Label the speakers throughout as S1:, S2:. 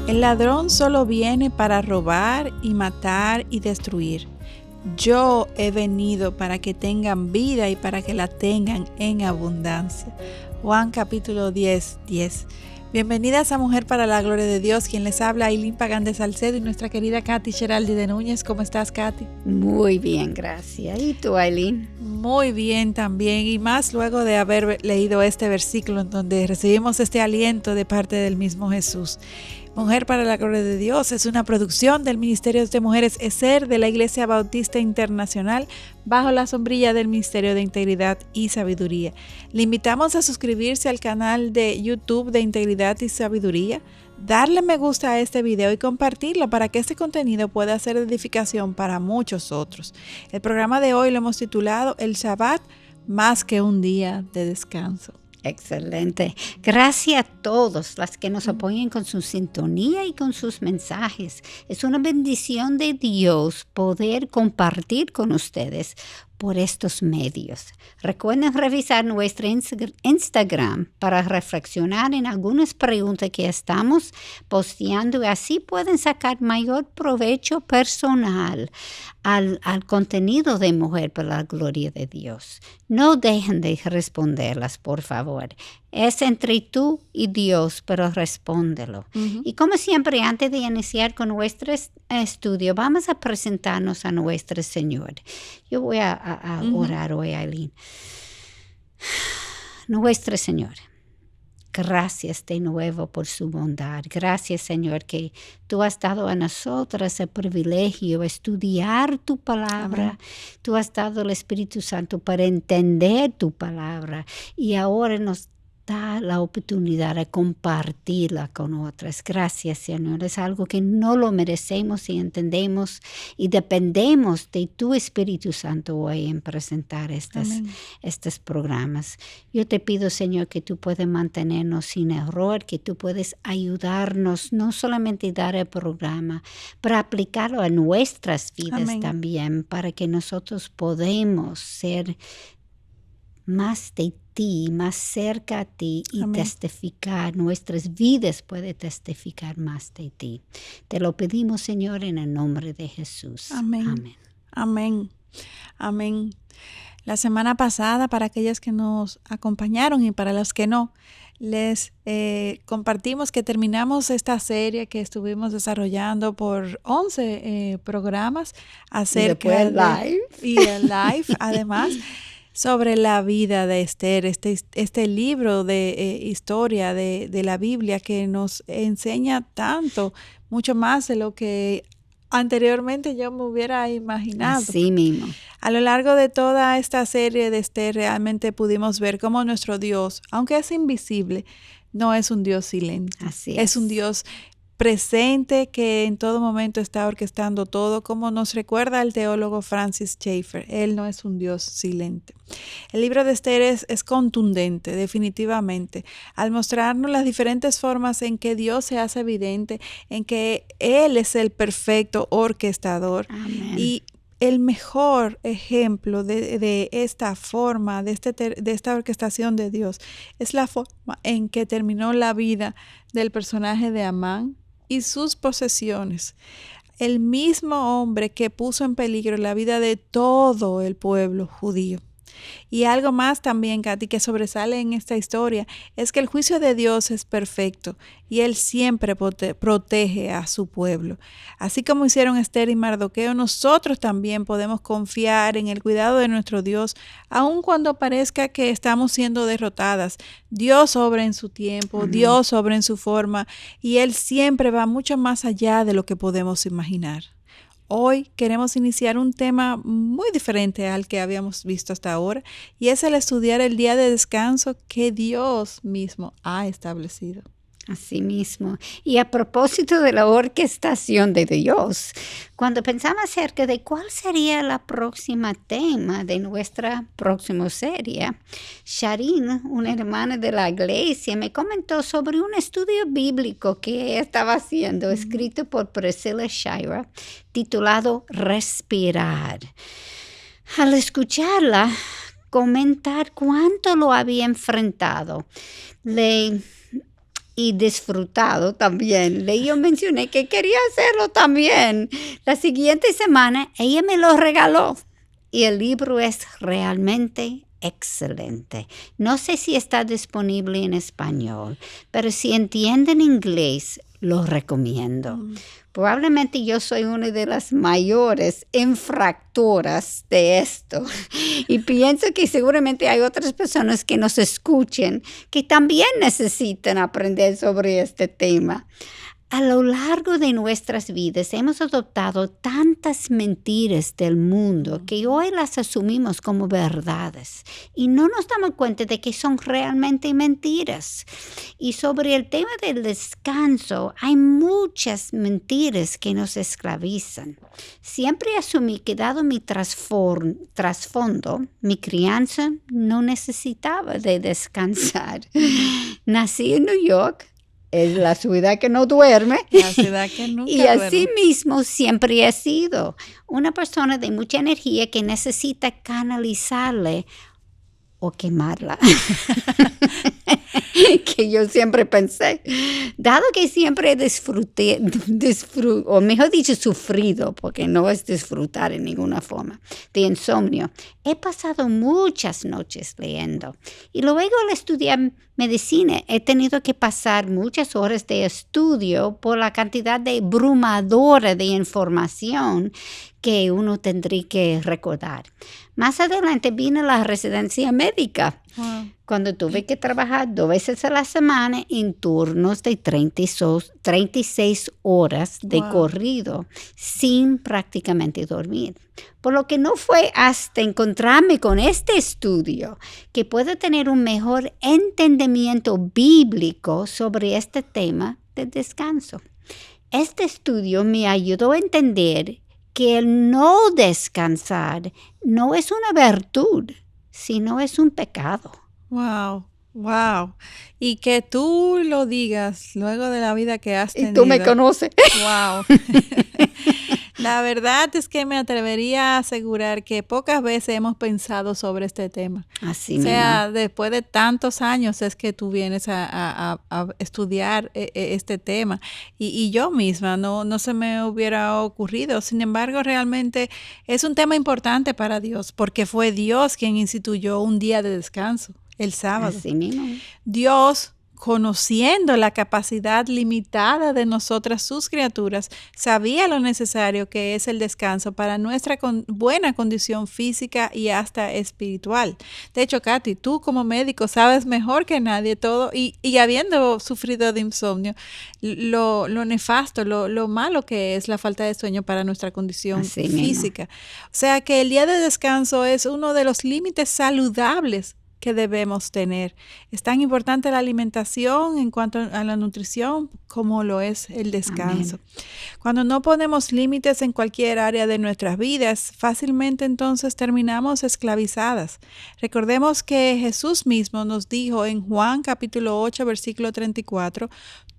S1: El ladrón solo viene para robar y matar y destruir. Yo he venido para que tengan vida y para que la tengan en abundancia. Juan capítulo 10:10. Bienvenidas a Mujer para la Gloria de Dios. Quien les habla, Ailín Pagán de Salcedo, y nuestra querida Katy Sheraldi de Núñez. ¿Cómo estás, Katy?
S2: Muy bien, gracias. ¿Y tú, Ailín?
S1: Muy bien también, y más luego de haber leído este versículo en donde recibimos este aliento de parte del mismo Jesús. Mujer para la Gloria de Dios es una producción del Ministerio de Mujeres ESER de la Iglesia Bautista Internacional bajo la sombrilla del Ministerio de Integridad y Sabiduría. Le invitamos a suscribirse al canal de YouTube de Integridad y Sabiduría, darle me gusta a este video y compartirlo para que este contenido pueda ser de edificación para muchos otros. El programa de hoy lo hemos titulado El Shabbat, más que un día de descanso.
S2: Excelente. Gracias a todos las que nos apoyan con su sintonía y con sus mensajes. Es una bendición de Dios poder compartir con ustedes por estos medios. Recuerden revisar nuestro Instagram para reflexionar en algunas preguntas que estamos posteando, y así pueden sacar mayor provecho personal al contenido de Mujer para la Gloria de Dios. No dejen de responderlas, por favor. Es entre tú y Dios, pero respóndelo. Y como siempre, antes de iniciar con nuestro estudio, vamos a presentarnos a nuestro Señor. Yo voy a orar hoy, Ailín. Nuestro Señor, gracias de nuevo por su bondad. Gracias, Señor, que tú has dado a nosotras el privilegio de estudiar tu palabra. Amén. Tú has dado el Espíritu Santo para entender tu palabra, y ahora nos da la oportunidad de compartirla con otras. Gracias, Señor. Es algo que no lo merecemos y entendemos, y dependemos de tu Espíritu Santo hoy en presentar estos programas. Yo te pido, Señor, que tú puedas mantenernos sin error, que tú puedes ayudarnos, no solamente dar el programa, pero aplicarlo a nuestras vidas. Amén. También, para que nosotros podamos ser más de ti, más cerca a ti, y amén, testificar. Nuestras vidas pueden testificar más de ti. Te lo pedimos, Señor, en el nombre de Jesús.
S1: Amén. Amén. Amén. Amén. La semana pasada, para aquellas que nos acompañaron y para los que no, les compartimos que terminamos esta serie que estuvimos desarrollando por 11 programas acerca
S2: de live.
S1: Y el live, además, sobre la vida de Esther, este libro de historia de la Biblia que nos enseña tanto, mucho más de lo que anteriormente yo me hubiera imaginado.
S2: Así mismo.
S1: A lo largo de toda esta serie de Esther realmente pudimos ver cómo nuestro Dios, aunque es invisible, no es un Dios silente.
S2: Así
S1: es un Dios presente que en todo momento está orquestando todo, como nos recuerda el teólogo Francis Schaeffer. Él no es un Dios silente. El libro de Esther es contundente, definitivamente, al mostrarnos las diferentes formas en que Dios se hace evidente, en que Él es el perfecto orquestador.
S2: Amén.
S1: Y el mejor ejemplo de esta forma, de esta orquestación de Dios, es la forma en que terminó la vida del personaje de Amán y sus posesiones. El mismo hombre que puso en peligro la vida de todo el pueblo judío. Y algo más también, Katy, que sobresale en esta historia, es que el juicio de Dios es perfecto y Él siempre protege a su pueblo. Así como hicieron Esther y Mardoqueo, nosotros también podemos confiar en el cuidado de nuestro Dios, aun cuando parezca que estamos siendo derrotadas. Dios obra en su tiempo, uh-huh. Dios obra en su forma, y Él siempre va mucho más allá de lo que podemos imaginar. Hoy queremos iniciar un tema muy diferente al que habíamos visto hasta ahora, y es el estudiar el día de descanso que Dios mismo ha establecido.
S2: Así mismo. Y a propósito de la orquestación de Dios, cuando pensaba acerca de cuál sería la próxima tema de nuestra próxima serie, Sharin, una hermana de la iglesia, me comentó sobre un estudio bíblico que ella estaba haciendo, escrito por Priscilla Shirer, titulado Respirar. Al escucharla comentar cuánto lo había enfrentado, y disfrutado también. Yo mencioné que quería hacerlo también. La siguiente semana ella me lo regaló y el libro es realmente excelente. No sé si está disponible en español, pero si entienden inglés, lo recomiendo. Probablemente yo soy una de las mayores infractoras de esto y pienso que seguramente hay otras personas que nos escuchen que también necesitan aprender sobre este tema. A lo largo de nuestras vidas hemos adoptado tantas mentiras del mundo que hoy las asumimos como verdades y no nos damos cuenta de que son realmente mentiras. Y sobre el tema del descanso, hay muchas mentiras que nos esclavizan. Siempre asumí que dado mi trasfondo, mi crianza no necesitaba de descansar. Nací en New York. Es la ciudad que no duerme.
S1: La ciudad que nunca
S2: y
S1: duerme.
S2: así mismo siempre he sido una persona de mucha energía que necesita canalizarle o quemarla. Que yo siempre pensé. Dado que siempre o mejor dicho, sufrido, porque no es disfrutar en ninguna forma, de insomnio, he pasado muchas noches leyendo. Y luego al estudiar medicina, he tenido que pasar muchas horas de estudio por la cantidad de abrumadora de información que uno tendría que recordar. Más adelante vino la residencia médica, cuando tuve que trabajar 2 veces a la semana en turnos de 36 horas de corrido, sin prácticamente dormir. Por lo que no fue hasta encontrarme con este estudio que puedo tener un mejor entendimiento bíblico sobre este tema del descanso. Este estudio me ayudó a entender que el no descansar no es una virtud, sino es un pecado.
S1: Wow. Y que tú lo digas luego de la vida que has tenido.
S2: Y tú me conoces.
S1: Wow. La verdad es que me atrevería a asegurar que pocas veces hemos pensado sobre este tema.
S2: Así
S1: o sea,
S2: mismo.
S1: Después de tantos años es que tú vienes a estudiar este tema. Y yo misma no se me hubiera ocurrido. Sin embargo, realmente es un tema importante para Dios, porque fue Dios quien instituyó un día de descanso, el sábado.
S2: Así mismo.
S1: Dios, conociendo la capacidad limitada de nosotras, sus criaturas, sabía lo necesario que es el descanso para nuestra buena condición física y hasta espiritual. De hecho, Katy, tú como médico sabes mejor que nadie todo y habiendo sufrido de insomnio, lo nefasto, lo malo que es la falta de sueño para nuestra condición física. O sea que el día de descanso es uno de los límites saludables que debemos tener. Es tan importante la alimentación en cuanto a la nutrición como lo es el descanso. Amén. Cuando no ponemos límites en cualquier área de nuestras vidas, fácilmente entonces terminamos esclavizadas. Recordemos que Jesús mismo nos dijo en Juan capítulo 8, versículo 34,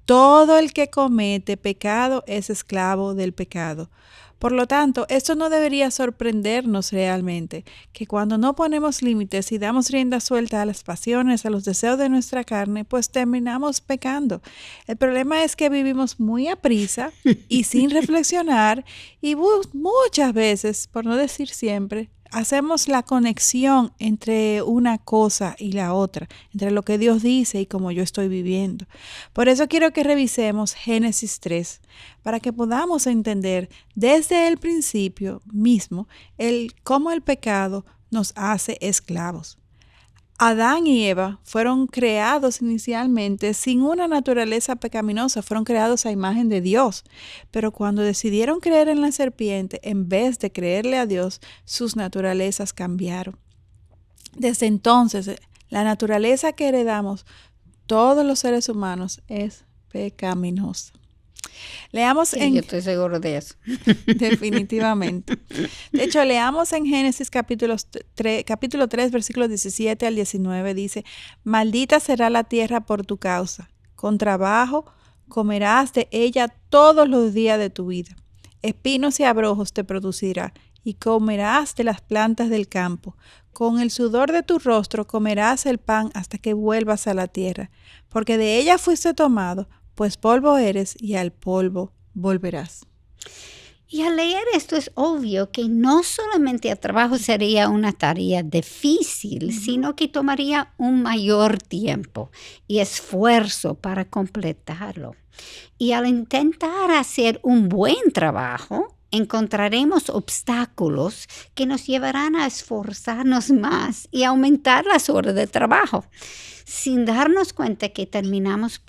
S1: todo el que comete pecado es esclavo del pecado. Por lo tanto, esto no debería sorprendernos realmente, que cuando no ponemos límites y damos rienda suelta a las pasiones, a los deseos de nuestra carne, pues terminamos pecando. El problema es que vivimos muy aprisa y sin reflexionar y muchas veces, por no decir siempre, hacemos la conexión entre una cosa y la otra, entre lo que Dios dice y cómo yo estoy viviendo. Por eso quiero que revisemos Génesis 3, para que podamos entender desde el principio mismo cómo el pecado nos hace esclavos. Adán y Eva fueron creados inicialmente sin una naturaleza pecaminosa, fueron creados a imagen de Dios, pero cuando decidieron creer en la serpiente, en vez de creerle a Dios, sus naturalezas cambiaron. Desde entonces, la naturaleza que heredamos todos los seres humanos es pecaminosa. Leamos
S2: Sí,
S1: en...
S2: yo estoy seguro de eso.
S1: Definitivamente. De hecho, leamos en Génesis capítulo 3, versículos 17 al 19. Dice, maldita será la tierra por tu causa. Con trabajo comerás de ella todos los días de tu vida. Espinos y abrojos te producirá, y comerás de las plantas del campo. Con el sudor de tu rostro comerás el pan hasta que vuelvas a la tierra, porque de ella fuiste tomado, pues polvo eres y al polvo volverás.
S2: Y al leer esto es obvio que no solamente el trabajo sería una tarea difícil, sino que tomaría un mayor tiempo y esfuerzo para completarlo. Y al intentar hacer un buen trabajo, encontraremos obstáculos que nos llevarán a esforzarnos más y aumentar las horas de trabajo, sin darnos cuenta que terminamos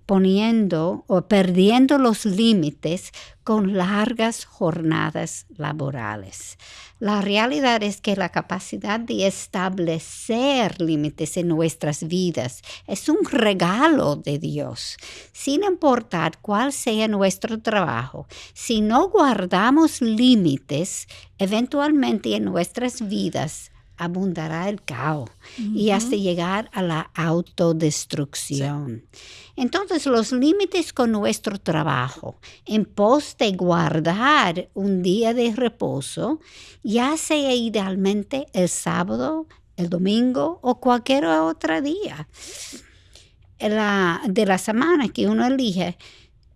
S2: poniendo o perdiendo los límites con largas jornadas laborales. La realidad es que la capacidad de establecer límites en nuestras vidas es un regalo de Dios. Sin importar cuál sea nuestro trabajo, si no guardamos límites, eventualmente en nuestras vidas abundará el caos y hasta llegar a la autodestrucción. Sí. Entonces, los límites con nuestro trabajo, en pos de guardar un día de reposo, ya sea idealmente el sábado, el domingo o cualquier otro día de la semana que uno elige,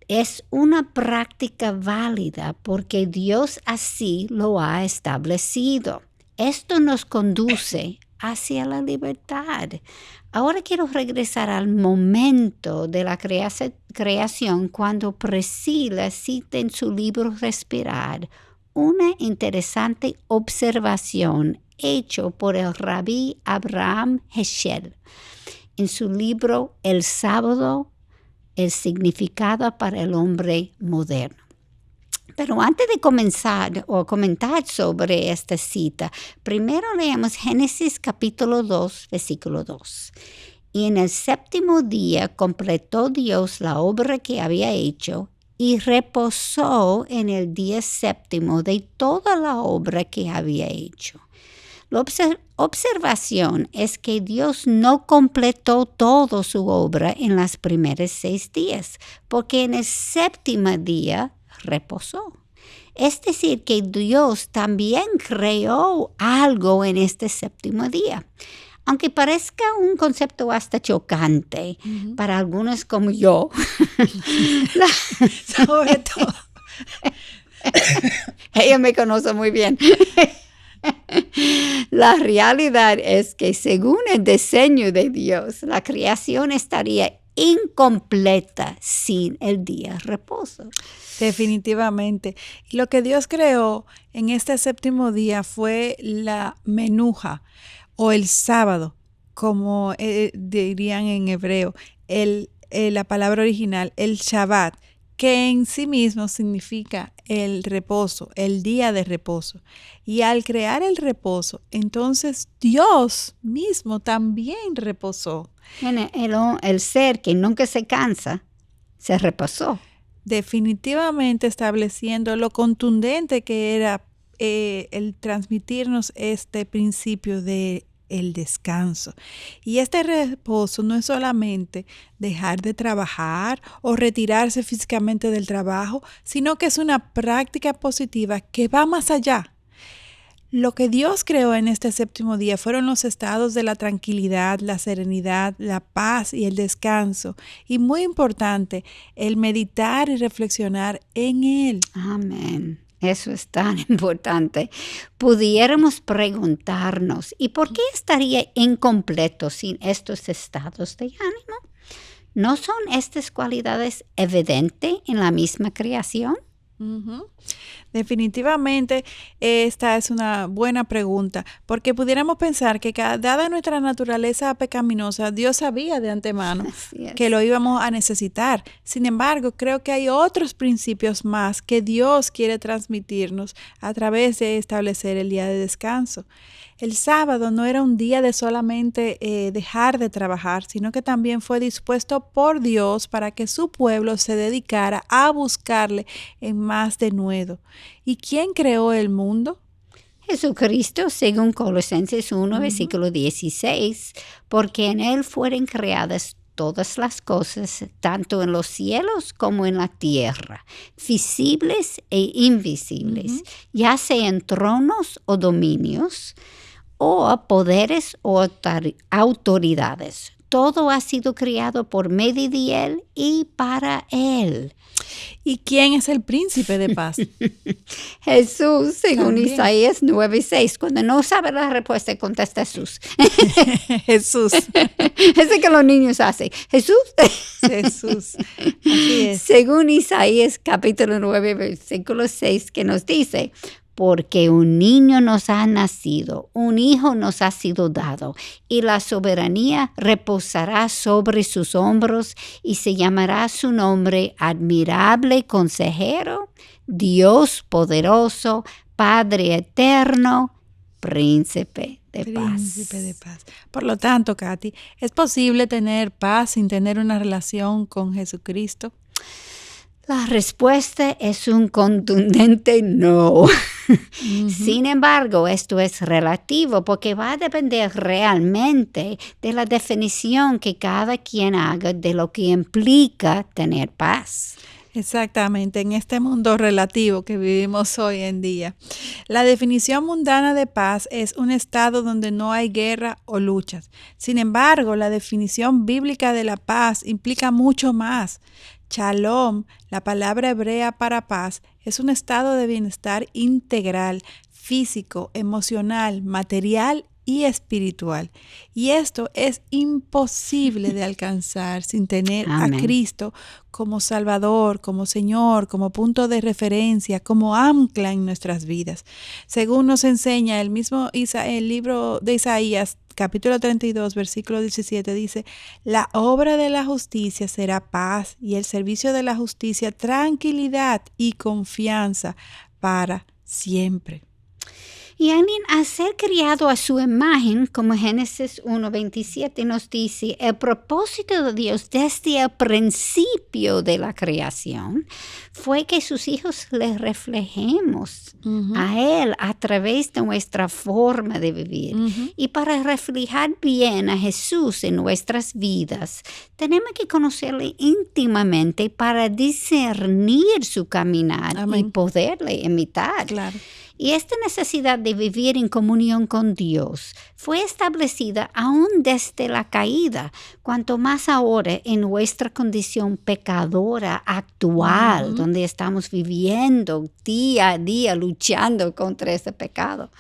S2: es una práctica válida porque Dios así lo ha establecido. Esto nos conduce hacia la libertad. Ahora quiero regresar al momento de la creación cuando Priscilla cita en su libro Respirar una interesante observación hecha por el rabí Abraham Heschel en su libro El sábado, el significado para el hombre moderno. Pero antes de comenzar o comentar sobre esta cita, primero leemos Génesis capítulo 2, versículo 2. Y en el séptimo día completó Dios la obra que había hecho y reposó en el día séptimo de toda la obra que había hecho. La observación es que Dios no completó toda su obra en los primeros 6 días, porque en el séptimo día reposó. Es decir, que Dios también creó algo en este séptimo día. Aunque parezca un concepto hasta chocante para algunos como yo.
S1: Sobre todo.
S2: Ella me conoce muy bien. La realidad es que según el diseño de Dios, la creación estaría incompleta sin el día de reposo.
S1: Definitivamente. Y lo que Dios creó en este séptimo día fue la menuja o el sábado, como dirían en hebreo, la palabra original, el Shabbat, que en sí mismo significa el reposo, el día de reposo. Y al crear el reposo, entonces Dios mismo también reposó.
S2: El ser que nunca se cansa, se reposó.
S1: Definitivamente estableciendo lo contundente que era el transmitirnos este principio de el descanso. Y este reposo no es solamente dejar de trabajar o retirarse físicamente del trabajo, sino que es una práctica positiva que va más allá. Lo que Dios creó en este séptimo día fueron los estados de la tranquilidad, la serenidad, la paz y el descanso. Y muy importante, el meditar y reflexionar en Él.
S2: Amén. Eso es tan importante. Pudiéramos preguntarnos, ¿y por qué estaría incompleto sin estos estados de ánimo? ¿No son estas cualidades evidentes en la misma creación?
S1: Uh-huh. Definitivamente esta es una buena pregunta, porque pudiéramos pensar que dada nuestra naturaleza pecaminosa, Dios sabía de antemano que lo íbamos a necesitar. Sin embargo, creo que hay otros principios más que Dios quiere transmitirnos a través de establecer el día de descanso. El sábado no era un día de solamente dejar de trabajar, sino que también fue dispuesto por Dios para que su pueblo se dedicara a buscarle en más denuedo. ¿Y quién creó el mundo?
S2: Jesucristo, según Colosenses 1,
S1: Ujú.
S2: versículo 16, porque en Él fueron creadas todas las cosas, tanto en los cielos como en la tierra, visibles e invisibles, ya sean tronos o dominios, o poderes o autoridades. Todo ha sido creado por medio de Él y para Él.
S1: ¿Y quién es el príncipe de paz?
S2: Jesús, según
S1: También.
S2: Isaías 9:6. Cuando no sabe la respuesta, contesta Jesús.
S1: Jesús.
S2: Ese que los niños hacen. Jesús.
S1: Jesús. Así es.
S2: Según Isaías capítulo 9, versículo 6, que nos dice, porque un niño nos ha nacido, un hijo nos ha sido dado, y la soberanía reposará sobre sus hombros, y se llamará su nombre Admirable Consejero, Dios poderoso, Padre eterno, Príncipe de paz.
S1: Príncipe de paz. Por lo tanto, Katy, ¿es posible tener paz sin tener una relación con Jesucristo?
S2: La respuesta es un contundente no. Sin embargo, esto es relativo porque va a depender realmente de la definición que cada quien haga de lo que implica tener paz.
S1: Exactamente, en este mundo relativo que vivimos hoy en día. La definición mundana de paz es un estado donde no hay guerra o luchas. Sin embargo, la definición bíblica de la paz implica mucho más. Shalom, la palabra hebrea para paz, es un estado de bienestar integral, físico, emocional, material y espiritual. Y esto es imposible de alcanzar sin tener
S2: Amén.
S1: a Cristo como Salvador, como Señor, como punto de referencia, como ancla en nuestras vidas. Según nos enseña el mismo el libro de Isaías, capítulo 32, versículo 17, dice, la obra de la justicia será paz y el servicio de la justicia tranquilidad y confianza para siempre.
S2: Y alguien al ser criado a su imagen, como Génesis 1:27 nos dice, el propósito de Dios desde el principio de la creación fue que sus hijos les reflejemos a Él a través de nuestra forma de vivir. Y para reflejar bien a Jesús en nuestras vidas, tenemos que conocerle íntimamente para discernir su caminar
S1: Amén.
S2: y poderle imitar.
S1: Claro.
S2: Y esta necesidad de vivir en comunión con Dios fue establecida aún desde la caída, cuanto más ahora en nuestra condición pecadora actual, donde estamos viviendo día a día luchando contra ese pecado.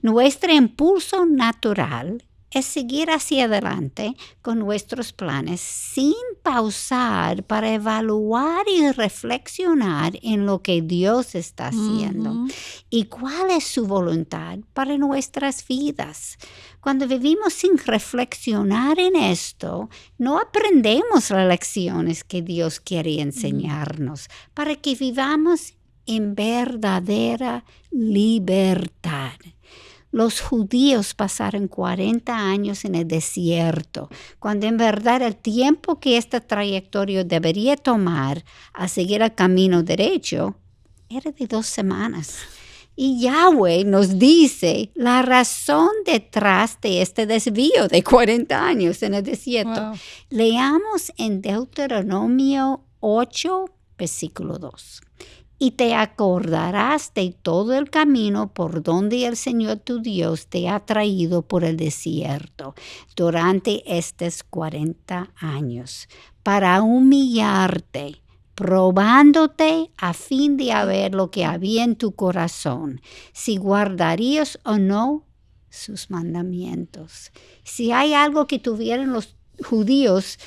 S2: Nuestro impulso natural es seguir hacia adelante con nuestros planes sin pausar para evaluar y reflexionar en lo que Dios está haciendo y cuál es su voluntad para nuestras vidas. Cuando vivimos sin reflexionar en esto, no aprendemos las lecciones que Dios quiere enseñarnos para que vivamos en verdadera libertad. Los judíos pasaron 40 años en el desierto, cuando en verdad el tiempo que esta trayectoria debería tomar a seguir el camino derecho era de 2 semanas. Y Yahweh nos dice la razón detrás de este desvío de 40 años en el desierto.
S1: Wow.
S2: Leamos en Deuteronomio 8, versículo 2. Y te acordarás de todo el camino por donde el Señor tu Dios te ha traído por el desierto durante estos 40 años, para humillarte, probándote a fin de ver lo que había en tu corazón, si guardarías o no sus mandamientos. Si hay algo que tuvieran los judíos,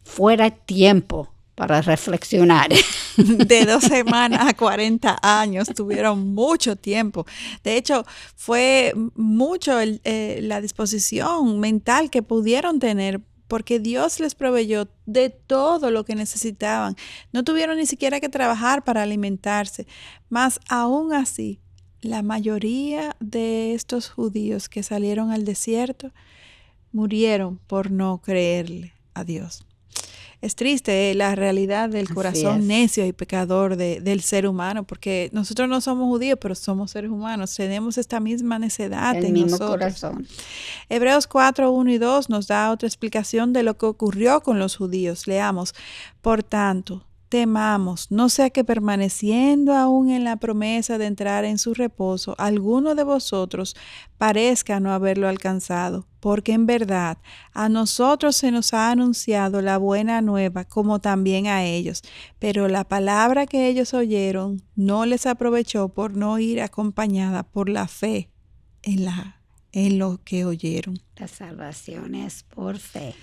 S2: fuera tiempo para reflexionar.
S1: De 2 semanas a 40 años, tuvieron mucho tiempo. De hecho, fue mucho la disposición mental que pudieron tener porque Dios les proveyó de todo lo que necesitaban. No tuvieron ni siquiera que trabajar para alimentarse. Mas aún así, La mayoría de estos judíos que salieron al desierto murieron por no creerle a Dios. Es triste la realidad del corazón necio y pecador del ser humano, porque nosotros no somos judíos, pero somos seres humanos. Tenemos esta misma necedad en
S2: mismo
S1: nosotros.
S2: Corazón.
S1: Hebreos 4, 1 y 2 nos da otra explicación de lo que ocurrió con los judíos. Leamos: por tanto, temamos, no sea que permaneciendo aún en la promesa de entrar en su reposo, alguno de vosotros parezca no haberlo alcanzado, porque en verdad a nosotros se nos ha anunciado la buena nueva, como también a ellos, pero la palabra que ellos oyeron no les aprovechó por no ir acompañada por la fe en lo que oyeron.
S2: La salvación es por fe.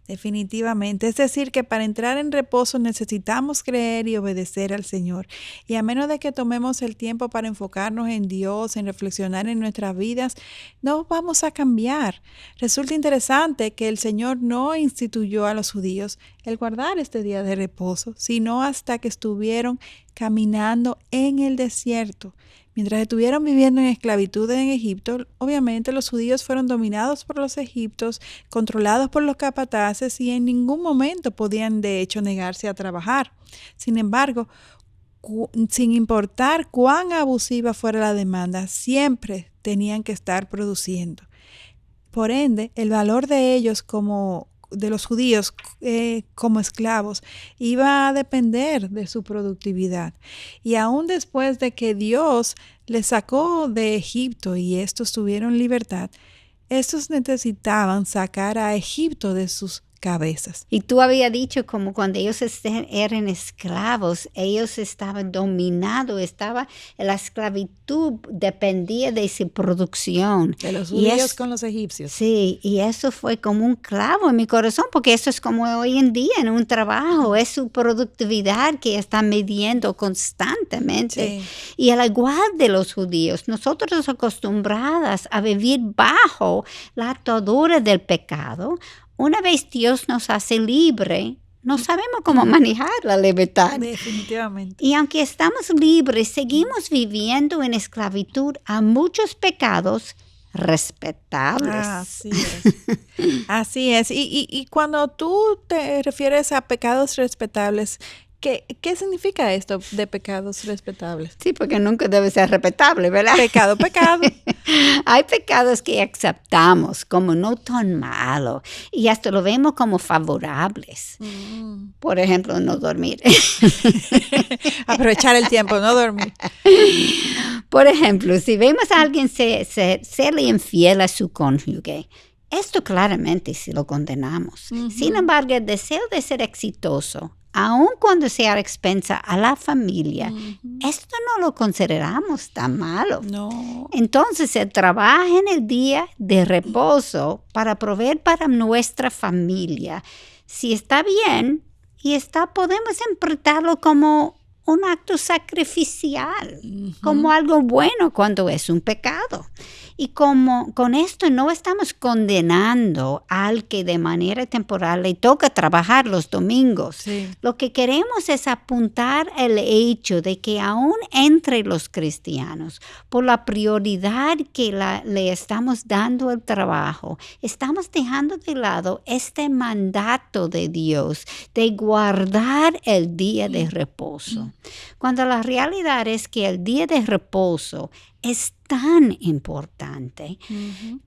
S1: Definitivamente. Es decir, que para entrar en reposo necesitamos creer y obedecer al Señor. Y a menos de que tomemos el tiempo para enfocarnos en Dios, en reflexionar en nuestras vidas, no vamos a cambiar. Resulta interesante que el Señor no instituyó a los judíos el guardar este día de reposo, sino hasta que estuvieron caminando en el desierto. Mientras estuvieron viviendo en esclavitud en Egipto, obviamente los judíos fueron dominados por los egipcios, controlados por los capataces y en ningún momento podían de hecho negarse a trabajar. Sin embargo, sin importar cuán abusiva fuera la demanda, siempre tenían que estar produciendo. Por ende, el valor de ellos de los judíos como esclavos iba a depender de su productividad. Y aún después de que Dios les sacó de Egipto y estos tuvieron libertad, estos necesitaban sacar a Egipto de sus cabezas.
S2: Y tú habías dicho como cuando ellos eran esclavos, ellos estaban dominados, la esclavitud dependía de su producción.
S1: De los judíos con los egipcios.
S2: Sí, y eso fue como un clavo en mi corazón, porque eso es como hoy en día en un trabajo, es su productividad que están midiendo constantemente. Sí. Y al igual de los judíos, nosotros acostumbradas a vivir bajo la atadura del pecado. Una vez Dios nos hace libre, no sabemos cómo manejar la libertad.
S1: Definitivamente.
S2: Y aunque estamos libres, seguimos viviendo en esclavitud a muchos pecados respetables.
S1: Así es. Así es. Y cuando tú te refieres a pecados respetables, ¿qué significa esto de pecados respetables?
S2: Sí, porque nunca debe ser respetable, ¿verdad?
S1: Pecado.
S2: Hay pecados que aceptamos como no tan malos y hasta lo vemos como favorables. Por ejemplo, no dormir.
S1: Aprovechar el tiempo, no dormir.
S2: Por ejemplo, si vemos a alguien serle infiel a su cónyuge, esto claramente sí lo condenamos. Sin embargo, el deseo de ser exitoso, aun cuando sea a expensa a la familia, esto no lo consideramos tan malo.
S1: No.
S2: Entonces, se trabaja en el día de reposo para proveer para nuestra familia. Si está bien podemos interpretarlo como un acto sacrificial, como algo bueno cuando es un pecado. Y como con esto no estamos condenando al que de manera temporal le toca trabajar los domingos.
S1: Sí.
S2: Lo que queremos es apuntar el hecho de que aún entre los cristianos, por la prioridad que le estamos dando al trabajo, estamos dejando de lado este mandato de Dios de guardar el día de reposo. Cuando la realidad es que el día de reposo es tan importante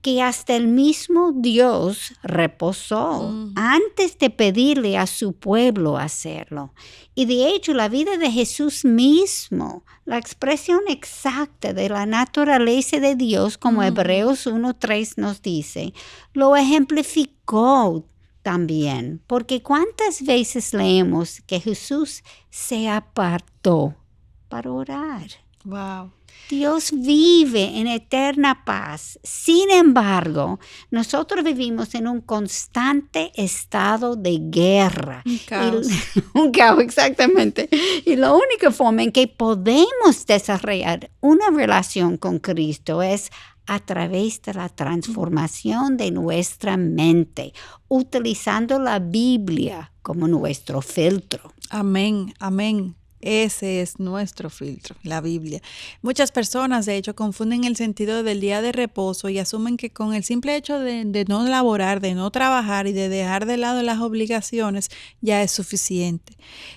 S2: que hasta el mismo Dios reposó antes de pedirle a su pueblo hacerlo. Y de hecho, la vida de Jesús mismo, la expresión exacta de la naturaleza de Dios, como Hebreos 1:3 nos dice, lo ejemplificó también. Porque ¿cuántas veces leemos que Jesús se apartó para orar?
S1: Wow.
S2: Dios vive en eterna paz. Sin embargo, nosotros vivimos en un constante estado de guerra.
S1: Un caos.
S2: Un caos, exactamente. Y la única forma en que podemos desarrollar una relación con Cristo es a través de la transformación de nuestra mente, utilizando la Biblia como nuestro filtro.
S1: Amén, amén. Ese es nuestro filtro, la Biblia. Muchas personas, de hecho, confunden el sentido del día de reposo y asumen que con el simple hecho de no laborar, de no trabajar y de dejar de lado las obligaciones, ya es suficiente.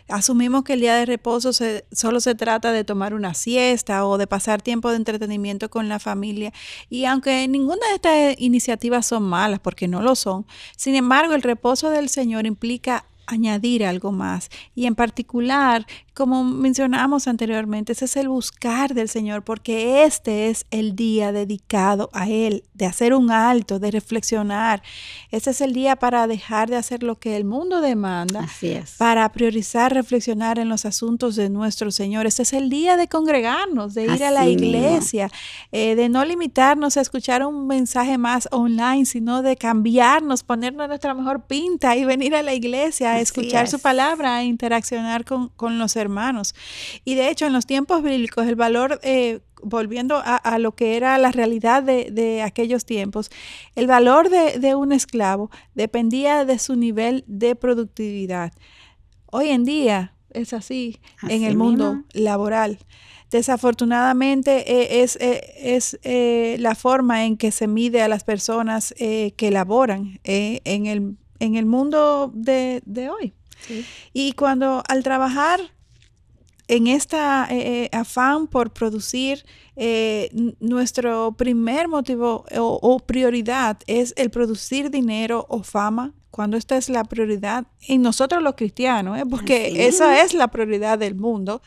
S1: Asumimos que el día de reposo solo se trata de tomar una siesta o de pasar tiempo de entretenimiento con la familia. Y aunque ninguna de estas iniciativas son malas, porque no lo son, sin embargo, el reposo del Señor implica añadir algo más, y en particular, como mencionamos anteriormente, ese es el buscar del Señor, porque este es el día dedicado a Él, de hacer un alto, de reflexionar. Este es el día para dejar de hacer lo que el mundo demanda.
S2: Así es.
S1: Para priorizar, reflexionar en los asuntos de nuestro Señor. Este es el día de congregarnos, de ir
S2: Así
S1: a la
S2: mismo.
S1: iglesia, de no limitarnos a escuchar un mensaje más online, sino de cambiarnos, ponernos nuestra mejor pinta y venir a la iglesia a
S2: Así
S1: escuchar
S2: es.
S1: su palabra, a interaccionar con los hermanos. Y de hecho, en los tiempos bíblicos, el valor, volviendo a lo que era la realidad de aquellos tiempos, el valor de un esclavo dependía de su nivel de productividad. Hoy en día es así en el mundo laboral. Desafortunadamente es la forma en que se mide a las personas que laboran en el mundo de hoy.
S2: Sí.
S1: Y cuando al trabajar en esta afán por producir, nuestro primer motivo o prioridad es el producir dinero o fama, cuando esta es la prioridad en nosotros los cristianos, porque
S2: Así
S1: esa
S2: mismo.
S1: es la prioridad del mundo.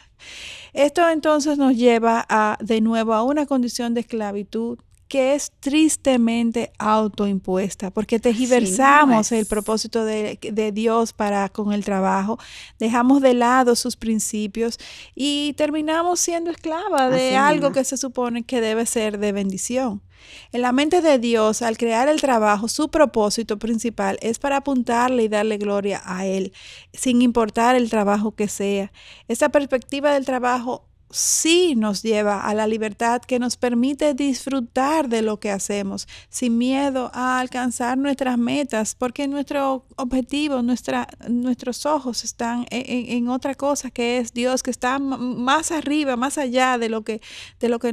S1: Esto entonces nos lleva de nuevo a una condición de esclavitud que es tristemente autoimpuesta, porque tergiversamos el propósito de Dios para con el trabajo, dejamos de lado sus principios y terminamos siendo esclava de algo que se supone que debe ser de bendición. En la mente de Dios, al crear el trabajo, su propósito principal es para apuntarle y darle gloria a Él, sin importar el trabajo que sea. Esta perspectiva del trabajo sí nos lleva a la libertad que nos permite disfrutar de lo que hacemos, sin miedo a alcanzar nuestras metas, porque nuestro objetivo, nuestros ojos están en otra cosa, que es Dios, que está más arriba, más allá de lo que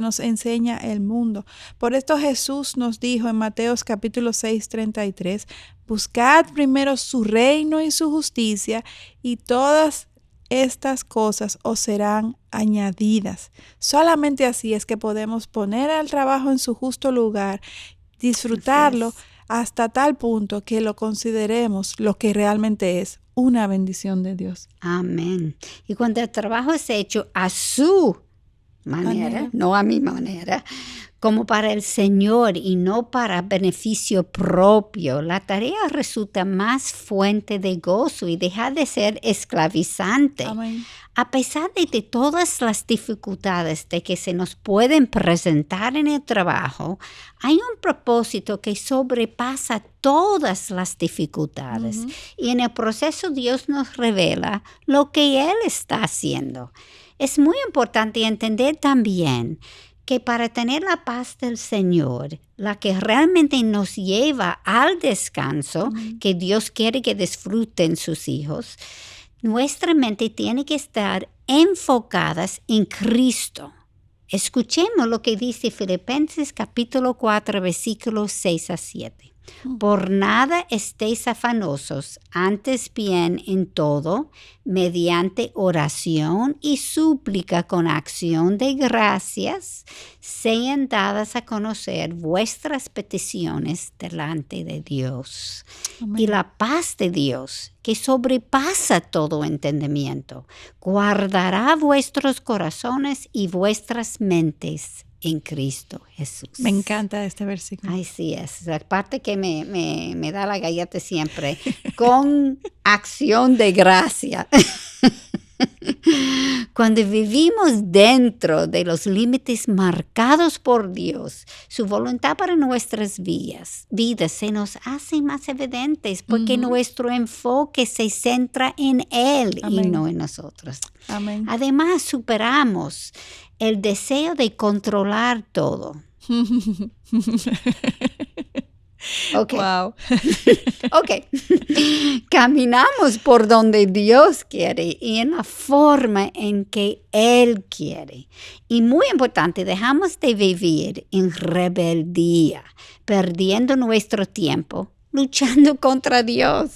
S1: nos enseña el mundo. Por esto Jesús nos dijo en Mateos capítulo 6:33, buscad primero su reino y su justicia, y todas estas cosas os serán añadidas. Solamente así es que podemos poner al trabajo en su justo lugar, disfrutarlo hasta tal punto que lo consideremos lo que realmente es, una bendición de Dios.
S2: Amén. Y cuando el trabajo es hecho a su manera, no a mi manera, como para el Señor y no para beneficio propio, la tarea resulta más fuente de gozo y deja de ser esclavizante.
S1: Amén.
S2: A pesar de todas las dificultades de que se nos pueden presentar en el trabajo, hay un propósito que sobrepasa todas las dificultades.
S1: Uh-huh.
S2: Y en el proceso Dios nos revela lo que Él está haciendo. Es muy importante entender también que para tener la paz del Señor, la que realmente nos lleva al descanso, uh-huh, que Dios quiere que disfruten sus hijos, nuestra mente tiene que estar enfocadas en Cristo. Escuchemos lo que dice Filipenses capítulo 4, versículos 6-7. Por nada estéis afanosos, antes bien en todo, mediante oración y súplica con acción de gracias, sean dadas a conocer vuestras peticiones delante de Dios. Amén. Y la paz de Dios, que sobrepasa todo entendimiento, guardará vuestros corazones y vuestras mentes en Cristo Jesús.
S1: Me encanta este versículo.
S2: Ay, sí, es la parte que me da la galleta siempre, con acción de gracia. Cuando vivimos dentro de los límites marcados por Dios, su voluntad para nuestras vidas se nos hace más evidentes porque uh-huh, nuestro enfoque se centra en Él. Amén. Y no en nosotros.
S1: Amén.
S2: Además, superamos el deseo de controlar todo. Ok.
S1: Wow.
S2: Ok. Caminamos por donde Dios quiere y en la forma en que Él quiere. Y muy importante, dejamos de vivir en rebeldía, perdiendo nuestro tiempo, luchando contra Dios.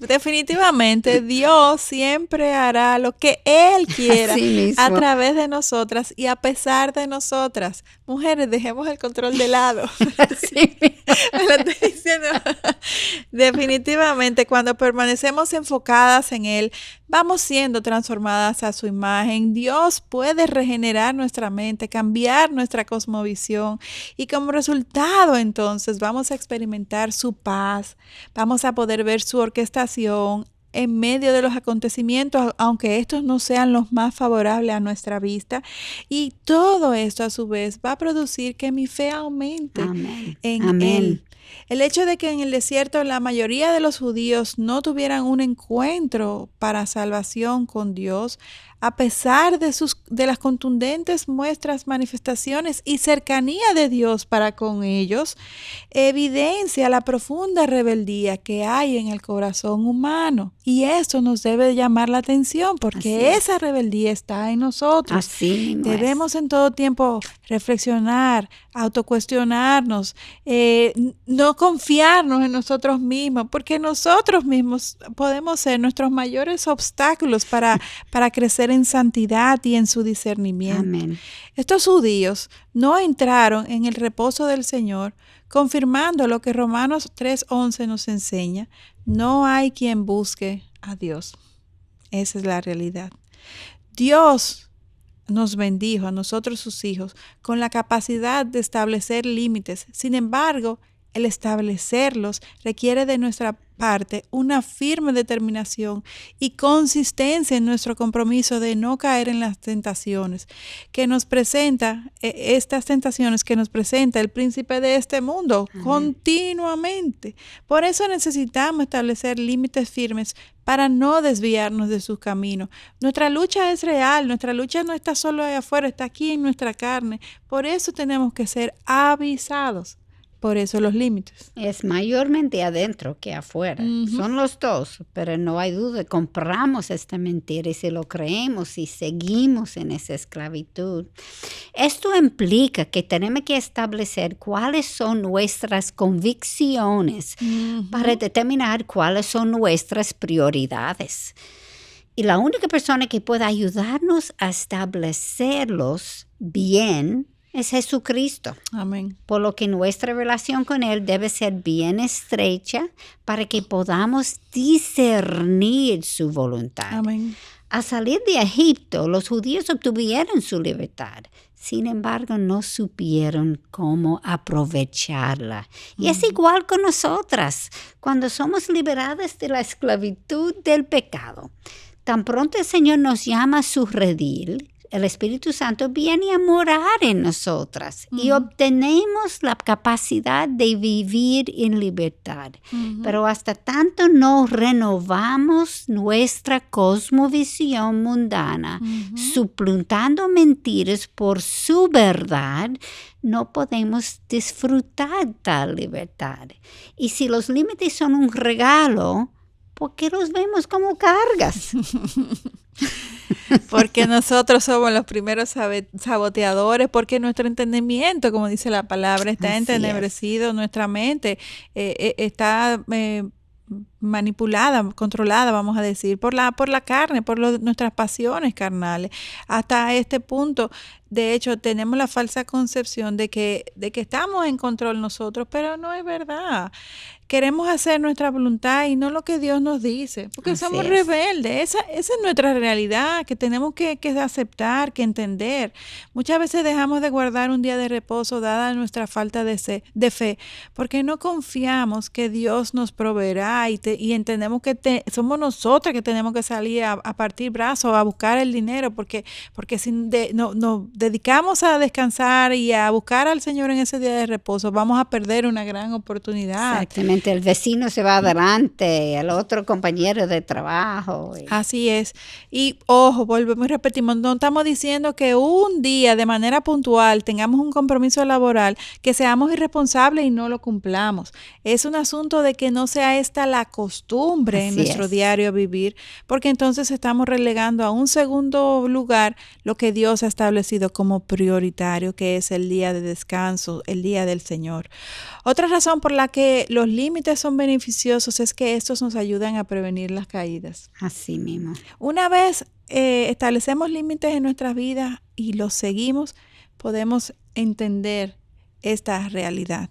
S1: Definitivamente, Dios siempre hará lo que Él quiera
S2: Así mismo.
S1: a través de nosotras y a pesar de nosotras. Mujeres, dejemos el control de lado.
S2: Así mismo.
S1: Me lo estoy diciendo. Definitivamente, cuando permanecemos enfocadas en Él, vamos siendo transformadas a su imagen. Dios puede regenerar nuestra mente, cambiar nuestra cosmovisión y como resultado entonces vamos a experimentar su paz, vamos a poder ver su orquestación en medio de los acontecimientos, aunque estos no sean los más favorables a nuestra vista. Y todo esto a su vez va a producir que mi fe aumente
S2: Amén.
S1: en
S2: Amén.
S1: Él. El hecho de que en el desierto la mayoría de los judíos no tuvieran un encuentro para salvación con Dios, a pesar de las contundentes muestras, manifestaciones y cercanía de Dios para con ellos, evidencia la profunda rebeldía que hay en el corazón humano. Y eso nos debe llamar la atención porque esa rebeldía está en nosotros.
S2: Así mismo
S1: Debemos en todo tiempo reflexionar, autocuestionarnos, no confiarnos en nosotros mismos, porque nosotros mismos podemos ser nuestros mayores obstáculos para crecer en santidad y en su discernimiento.
S2: Amén.
S1: Estos judíos no entraron en el reposo del Señor, confirmando lo que Romanos 3:11 nos enseña. No hay quien busque a Dios. Esa es la realidad. Dios nos bendijo a nosotros sus hijos con la capacidad de establecer límites. Sin embargo, el establecerlos requiere de nuestra parte una firme determinación y consistencia en nuestro compromiso de no caer en las tentaciones que nos presenta, estas tentaciones que nos presenta el príncipe de este mundo continuamente. Por eso necesitamos establecer límites firmes para no desviarnos de sus caminos. Nuestra lucha es real, nuestra lucha no está solo allá afuera, está aquí en nuestra carne. Por eso tenemos que ser avisados. Por eso los límites.
S2: Es mayormente adentro que afuera. Son los dos, pero no hay duda. Compramos esta mentira y si lo creemos y seguimos en esa esclavitud. Esto implica que tenemos que establecer cuáles son nuestras convicciones para determinar cuáles son nuestras prioridades. Y la única persona que puede ayudarnos a establecerlos bien es Jesucristo.
S1: Amén.
S2: Por lo que nuestra relación con Él debe ser bien estrecha para que podamos discernir su voluntad.
S1: Amén.
S2: Al salir de Egipto, los judíos obtuvieron su libertad. Sin embargo, no supieron cómo aprovecharla. Y es igual con nosotras. Cuando somos liberadas de la esclavitud del pecado, tan pronto el Señor nos llama a su redil, el Espíritu Santo viene a morar en nosotras y obtenemos la capacidad de vivir en libertad. Pero hasta tanto no renovamos nuestra cosmovisión mundana, suplantando mentiras por su verdad, no podemos disfrutar tal libertad. Y si los límites son un regalo, ¿por qué los vemos como cargas?
S1: Porque nosotros somos los primeros saboteadores, porque nuestro entendimiento, como dice la palabra, está entenebrecido, nuestra mente está manipulada, controlada, vamos a decir, por la carne, por nuestras pasiones carnales. Hasta este punto, de hecho, tenemos la falsa concepción de que estamos en control nosotros, pero no es verdad. Queremos hacer nuestra voluntad y no lo que Dios nos dice, porque somos rebeldes. Esa es nuestra realidad que tenemos que aceptar, que entender. Muchas veces dejamos de guardar un día de reposo dada nuestra falta de fe, porque no confiamos que Dios nos proveerá y y entendemos que somos nosotras que tenemos que salir a partir brazos, a buscar el dinero, porque si nos dedicamos a descansar y a buscar al Señor en ese día de reposo, vamos a perder una gran oportunidad.
S2: Exactamente, el vecino se va adelante, el otro compañero de trabajo.
S1: Así es. Y ojo, volvemos y repetimos, no estamos diciendo que un día de manera puntual tengamos un compromiso laboral, que seamos irresponsables y no lo cumplamos. Es un asunto de que no sea esta la costumbre en nuestro diario vivir, porque entonces estamos relegando a un segundo lugar lo que Dios ha establecido como prioritario, que es el día de descanso, el día del Señor. Otra razón por la que los límites son beneficiosos es que estos nos ayudan a prevenir las caídas.
S2: Así mismo.
S1: Una vez establecemos límites en nuestras vidas y los seguimos, podemos entender esta realidad.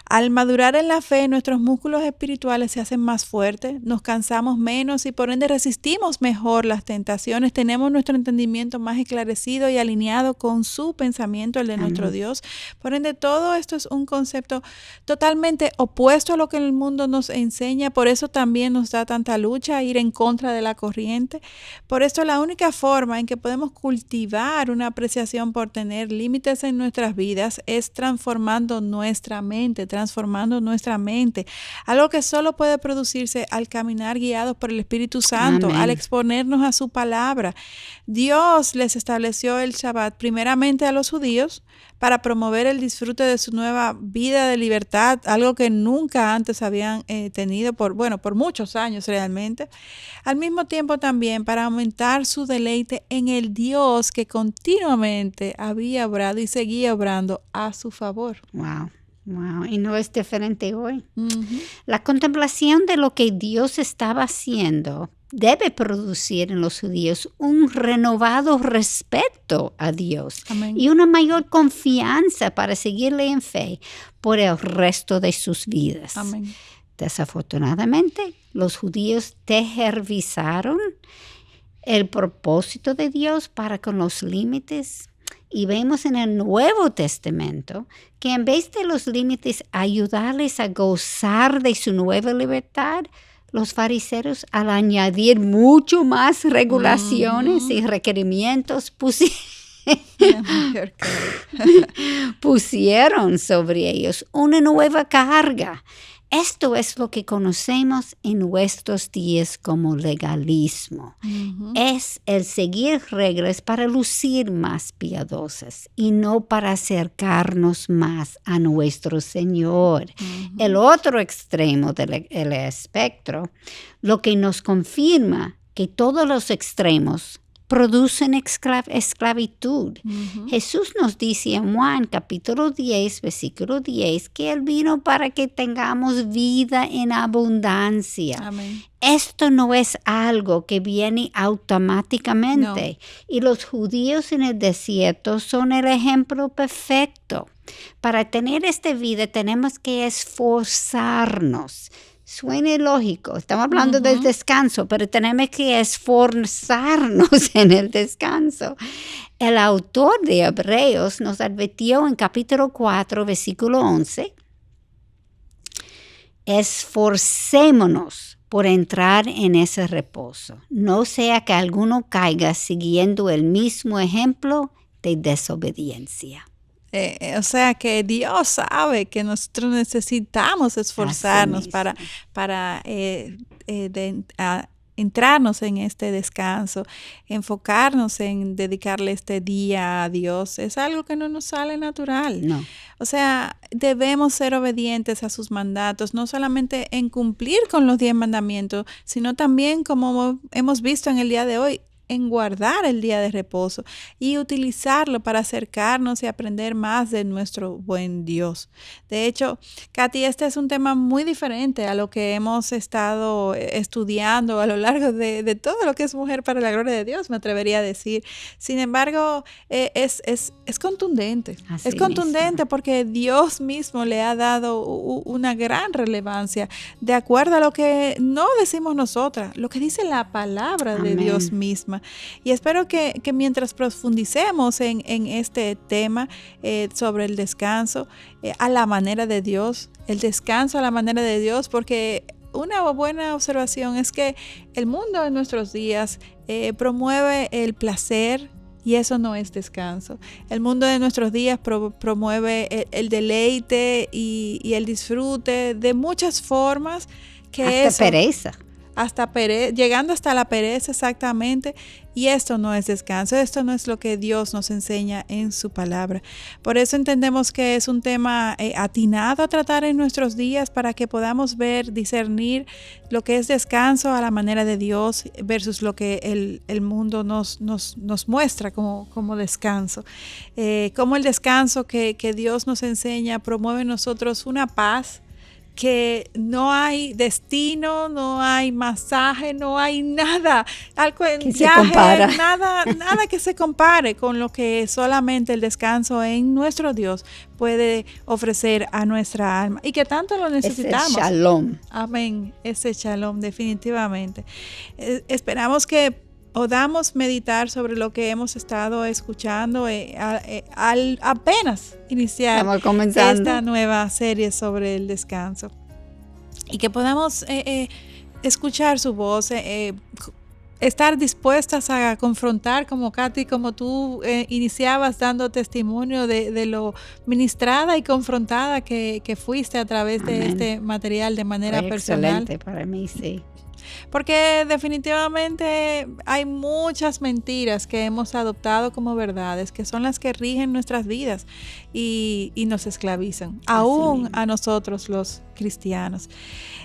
S1: Al madurar en la fe, nuestros músculos espirituales se hacen más fuertes, nos cansamos menos y por ende resistimos mejor las tentaciones, tenemos nuestro entendimiento más esclarecido y alineado con su pensamiento, el de nuestro Dios. Por ende, todo esto es un concepto totalmente opuesto a lo que el mundo nos enseña, por eso también nos da tanta lucha ir en contra de la corriente. Por esto la única forma en que podemos cultivar una apreciación por tener límites en nuestras vidas es transformando nuestra mente, algo que solo puede producirse al caminar guiados por el Espíritu Santo, Amén. Al exponernos a su palabra. Dios les estableció el Shabbat primeramente a los judíos para promover el disfrute de su nueva vida de libertad, algo que nunca antes habían tenido por muchos años realmente. Al mismo tiempo también para aumentar su deleite en el Dios que continuamente había obrado y seguía obrando a su favor.
S2: Wow, y no es diferente hoy. La contemplación de lo que Dios estaba haciendo debe producir en los judíos un renovado respeto a Dios. Amén. Y una mayor confianza para seguirle en fe por el resto de sus vidas.
S1: Amén.
S2: Desafortunadamente, los judíos tergiversaron el propósito de Dios para con los límites. Y vemos en el Nuevo Testamento que en vez de los límites ayudarles a gozar de su nueva libertad, los fariseos al añadir mucho más regulaciones y requerimientos pusieron sobre ellos una nueva carga. Esto es lo que conocemos en nuestros días como legalismo. Es el seguir reglas para lucir más piadosas y no para acercarnos más a nuestro Señor. El otro extremo del espectro, lo que nos confirma que todos los extremos producen esclavitud. Jesús nos dice en Juan capítulo 10, versículo 10, que Él vino para que tengamos vida en abundancia.
S1: Amén.
S2: Esto no es algo que viene automáticamente. No. Y los judíos en el desierto son el ejemplo perfecto. Para tener esta vida tenemos que esforzarnos. Suena ilógico, estamos hablando del descanso, pero tenemos que esforzarnos en el descanso. El autor de Hebreos nos advirtió en capítulo 4, versículo 11, esforcémonos por entrar en ese reposo, no sea que alguno caiga siguiendo el mismo ejemplo de desobediencia.
S1: O sea que Dios sabe que nosotros necesitamos esforzarnos para entrarnos en este descanso, enfocarnos en dedicarle este día a Dios. Es algo que no nos sale natural.
S2: No.
S1: O sea, debemos ser obedientes a sus mandatos, no solamente en cumplir con los 10 mandamientos, sino también, como hemos visto en el día de hoy, en guardar el día de reposo y utilizarlo para acercarnos y aprender más de nuestro buen Dios. De hecho, Katy, este es un tema muy diferente a lo que hemos estado estudiando a lo largo de todo lo que es Mujer para la Gloria de Dios, me atrevería a decir. Sin embargo, es contundente.
S2: Así
S1: es contundente
S2: mismo.
S1: Porque Dios mismo le ha dado una gran relevancia de acuerdo a lo que no decimos nosotras, lo que dice la palabra de Dios misma. Y espero que mientras profundicemos en este tema sobre el descanso a la manera de Dios, el descanso a la manera de Dios, porque una buena observación es que el mundo en nuestros días promueve el placer, y eso no es descanso. El mundo de nuestros días promueve el deleite y el disfrute de muchas formas, que
S2: hasta pereza.
S1: Llegando hasta la pereza, exactamente. Y esto no es descanso, esto no es lo que Dios nos enseña en su palabra. Por eso entendemos que es un tema atinado a tratar en nuestros días, para que podamos discernir lo que es descanso a la manera de Dios versus lo que el mundo nos muestra como descanso. Como el descanso que Dios nos enseña promueve en nosotros una paz, que no hay destino, no hay masaje, no hay nada, algo en viaje, nada que se compare con lo que solamente el descanso en nuestro Dios puede ofrecer a nuestra alma, y que tanto lo necesitamos.
S2: Ese shalom.
S1: Amén, ese shalom, definitivamente. Esperamos que podamos meditar sobre lo que hemos estado escuchando al apenas iniciar esta nueva serie sobre el descanso, y que podamos escuchar su voz, estar dispuestas a confrontar, como Katy, como tú iniciabas dando testimonio de lo ministrada y confrontada que fuiste a través de este material de manera personal.
S2: Excelente para mí, sí.
S1: Porque definitivamente hay muchas mentiras que hemos adoptado como verdades, que son las que rigen nuestras vidas y nos esclavizan, aún a nosotros los cristianos.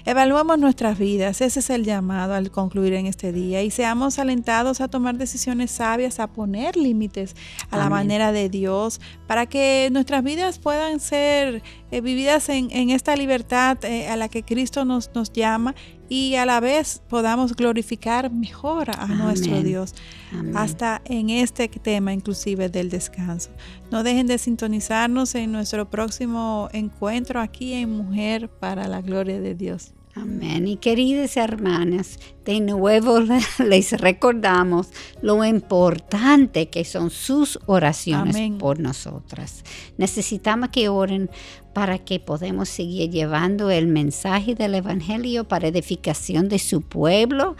S1: Evaluemos nuestras vidas, ese es el llamado al concluir en este día, y seamos alentados a tomar decisiones sabias, a poner límites a la manera de Dios, para que nuestras vidas puedan ser vividas en esta libertad a la que Cristo nos llama, y a la vez podamos glorificar mejor a nuestro Dios. Amén. Hasta en este tema inclusive del descanso. No dejen de sintonizarnos en nuestro próximo encuentro aquí en Mujer para la Gloria de Dios.
S2: Amén. Y queridas hermanas, de nuevo les recordamos lo importante que son sus oraciones por nosotras. Necesitamos que oren para que podamos seguir llevando el mensaje del Evangelio para edificación de su pueblo,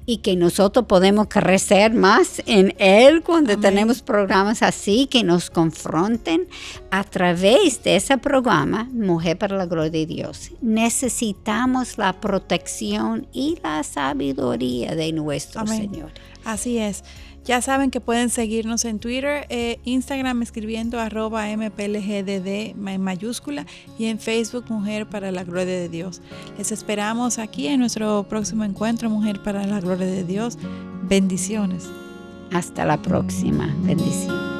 S2: y que nosotros podemos crecer más en Él cuando tenemos programas así que nos confronten a través de ese programa Mujer para la Gloria de Dios. Necesitamos la protección y la sabiduría de nuestro Señor.
S1: Así es. Ya saben que pueden seguirnos en Twitter, Instagram escribiendo @mplgdd en mayúscula, y en Facebook Mujer para la Gloria de Dios. Les esperamos aquí en nuestro próximo encuentro Mujer para la Gloria de Dios. Bendiciones.
S2: Hasta la próxima. Bendiciones.